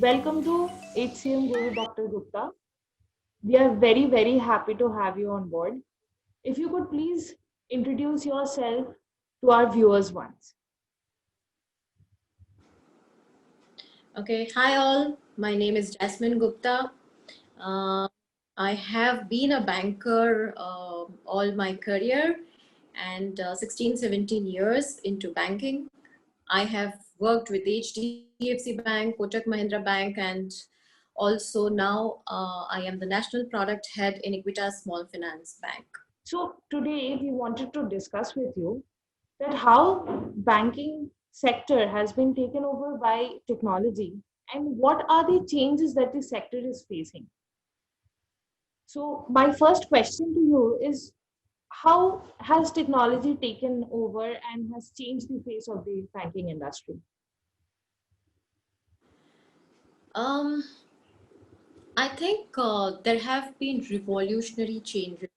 Welcome to HCMguru Dr. Gupta. We are very happy to have you on board. If you could please introduce yourself to our viewers once. Okay, hi all. My name is Jasmine Gupta. Uh, I have been a banker all my career and 16, 17 years into banking. I have worked with HDFC Bank, Kotak Mahindra Bank, and also now I am the National Product Head in Equitas Small Finance Bank. So today we wanted to discuss with you that how banking sector has been taken over by technology and what are the changes that the sector is facing. So my first question to you is how has technology taken over and has changed the face of the banking industry? Um, I think there have been revolutionary changes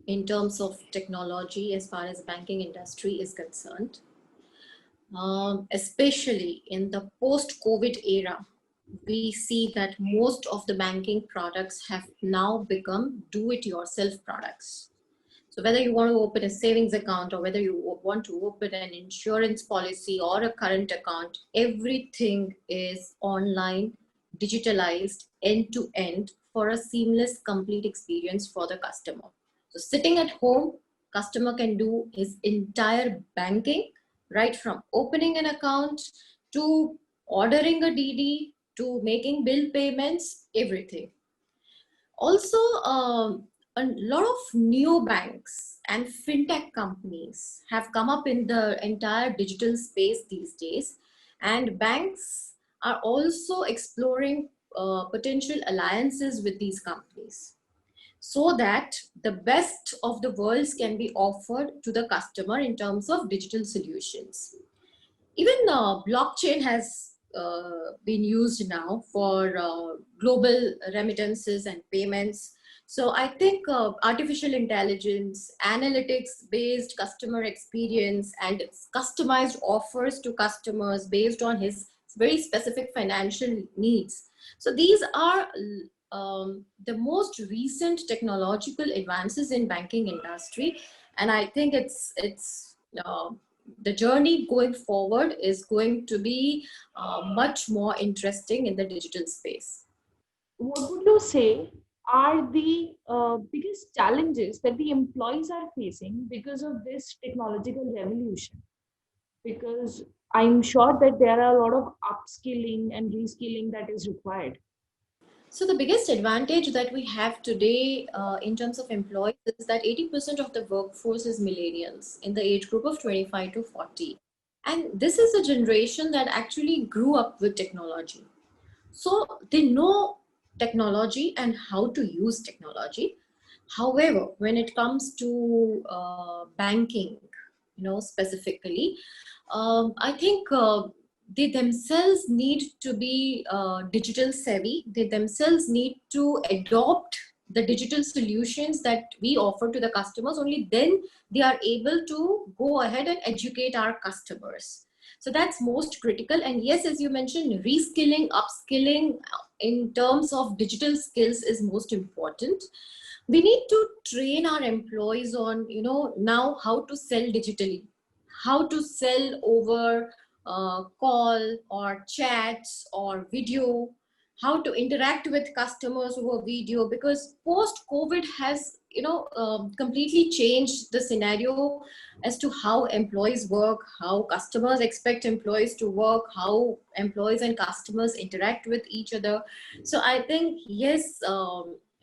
in terms of technology as far as banking industry is concerned, especially in the post-COVID era. We see that most of the banking products have now become do-it-yourself products. So whether you want to open a savings account or whether you want to open an insurance policy or a current account, everything is online, digitalized, end to end for a seamless, complete experience for the customer. So sitting at home, customer can do his entire banking, right from opening an account to ordering a DD to making bill payments, everything. Also, a lot of new banks and fintech companies have come up in the entire digital space these days, and banks are also exploring potential alliances with these companies so that the best of the worlds can be offered to the customer in terms of digital solutions. Even blockchain has been used now for global remittances and payments. So I think artificial intelligence, analytics based customer experience, and customized offers to customers based on his very specific financial needs. So these are the most recent technological advances in banking industry, and I think the journey going forward is going to be much more interesting in the digital space. What would you say are the biggest challenges that the employees are facing because of this technological revolution? Because I'm sure that there are a lot of upskilling and reskilling that is required. So the biggest advantage that we have today in terms of employees is that 80% of the workforce is millennials in the age group of 25 to 40. And this is a generation that actually grew up with technology. So they know technology and how to use technology. However, when it comes to banking, specifically, I think they themselves need to be digital savvy. They themselves need to adopt the digital solutions that we offer to the customers. Only then they are able to go ahead and educate our customers. So that's most critical. And yes, as you mentioned, reskilling, upskilling in terms of digital skills is most important. We need to train our employees on, now how to sell digitally, how to sell over call or chats or video, how to interact with customers over video, because post COVID has completely changed the scenario as to how employees work, how customers expect employees to work, how employees and customers interact with each other. So I think yes,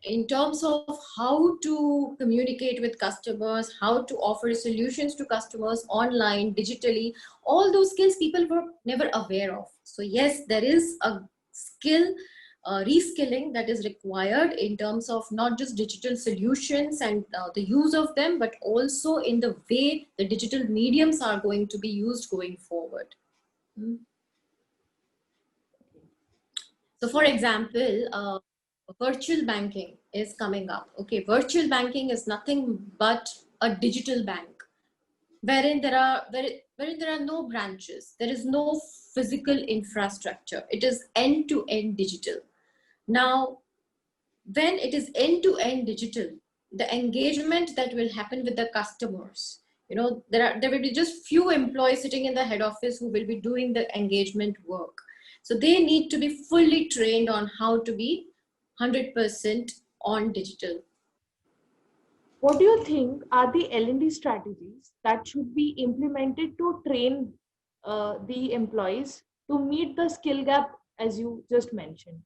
in terms of how to communicate with customers, how to offer solutions to customers online, digitally, all those skills people were never aware of. So yes, there is a skill reskilling that is required in terms of not just digital solutions and the use of them, but also in the way the digital mediums are going to be used going forward. So for example, virtual banking is coming up. Okay, virtual banking is nothing but a digital bank wherein there are no branches. There is no physical infrastructure. It is end-to-end digital. Now, when it is end-to-end digital, the engagement that will happen with the customers, there will be just few employees sitting in the head office who will be doing the engagement work. So they need to be fully trained on how to be 100% on digital. What do you think are the L&D strategies that should be implemented to train the employees to meet the skill gap as you just mentioned?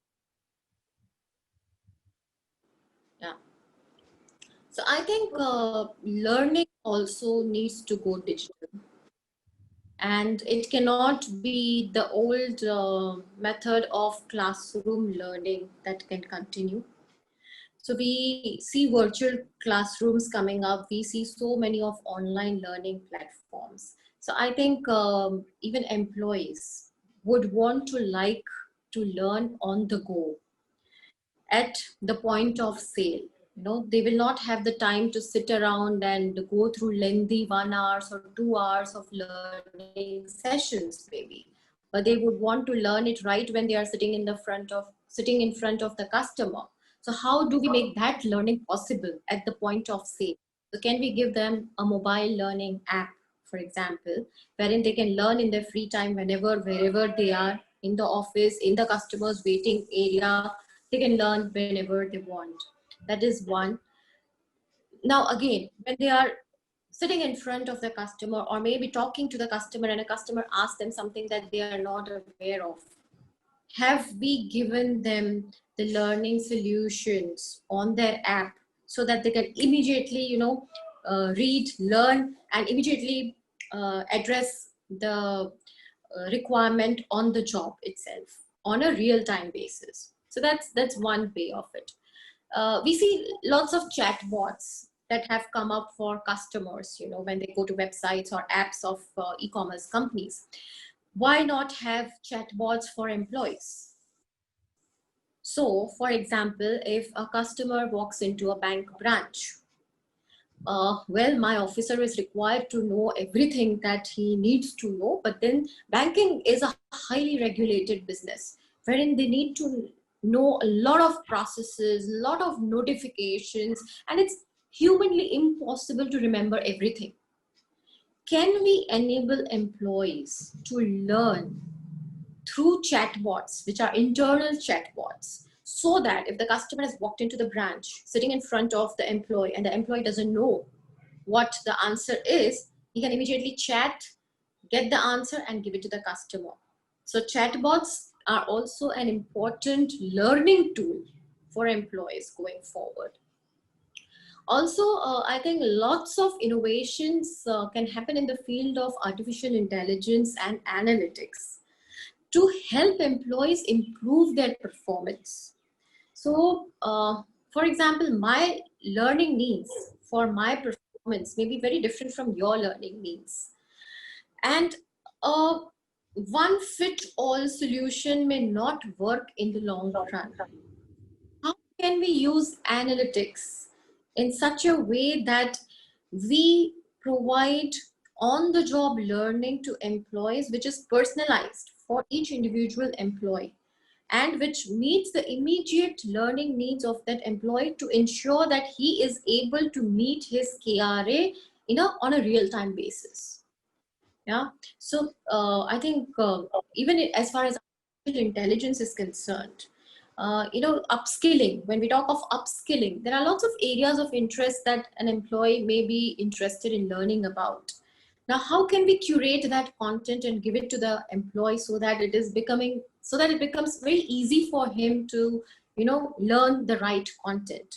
Yeah. So I think learning also needs to go digital. And it cannot be the old method of classroom learning that can continue. So we see virtual classrooms coming up. We see so many of online learning platforms. So I think even employees would want to like to learn on the go at the point of sale. They will not have the time to sit around and go through lengthy 1 hours or 2 hours of learning sessions maybe, but they would want to learn it right when they are sitting in front of the customer. So how do we make that learning possible at the point of sale? So can we give them a mobile learning app, for example, wherein they can learn in their free time whenever, wherever they are, in the office, in the customer's waiting area, they can learn whenever they want. That is one. Now again, when they are sitting in front of the customer or maybe talking to the customer and a customer asks them something that they are not aware of, have we given them the learning solutions on their app so that they can immediately read, learn, and immediately address the requirement on the job itself on a real-time basis? So that's one way of it. We see lots of chatbots that have come up for customers, when they go to websites or apps of e-commerce companies. Why not have chatbots for employees? So, for example, if a customer walks into a bank branch, well, my officer is required to know everything that he needs to know, but then banking is a highly regulated business wherein they need to know a lot of processes, a lot of notifications, and it's humanly impossible to remember everything. Can we enable employees to learn through chatbots, which are internal chatbots, so that if the customer has walked into the branch, sitting in front of the employee, and the employee doesn't know what the answer is, he can immediately chat, get the answer, and give it to the customer. So chatbots are also an important learning tool for employees going forward. Also, I think lots of innovations can happen in the field of artificial intelligence and analytics to help employees improve their performance. So, for example, my learning needs for my performance may be very different from your learning needs. And a one fit all solution may not work in the long run. How can we use analytics in such a way that we provide on the job learning to employees, which is personalized for each individual employee and which meets the immediate learning needs of that employee to ensure that he is able to meet his KRA on a real-time basis? Yeah. So I think even as far as artificial intelligence is concerned, upskilling, when we talk of upskilling, there are lots of areas of interest that an employee may be interested in learning about. Now, how can we curate that content and give it to the employee so that it becomes very easy for him to, learn the right content?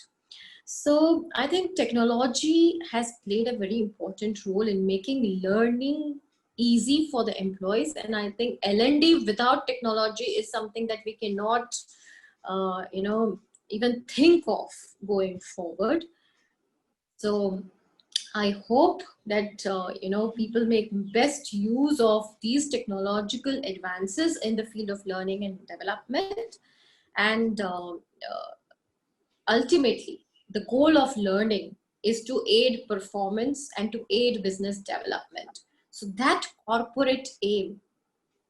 So I think technology has played a very important role in making learning easy for the employees. And I think L&D without technology is something that we cannot, even think of going forward. So I hope that, people make best use of these technological advances in the field of learning and development. And ultimately, the goal of learning is to aid performance and to aid business development. So that corporate aim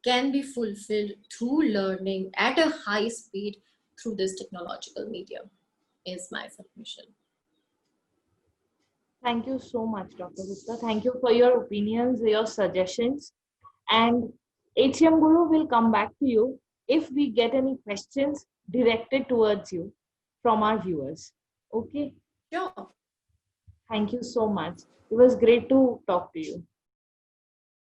can be fulfilled through learning at a high speed through this technological medium, is my submission. Thank you so much, Dr. Gupta. Thank you for your opinions, your suggestions. And HCM Guru will come back to you if we get any questions directed towards you from our viewers. Okay. Sure. Thank you so much. It was great to talk to you.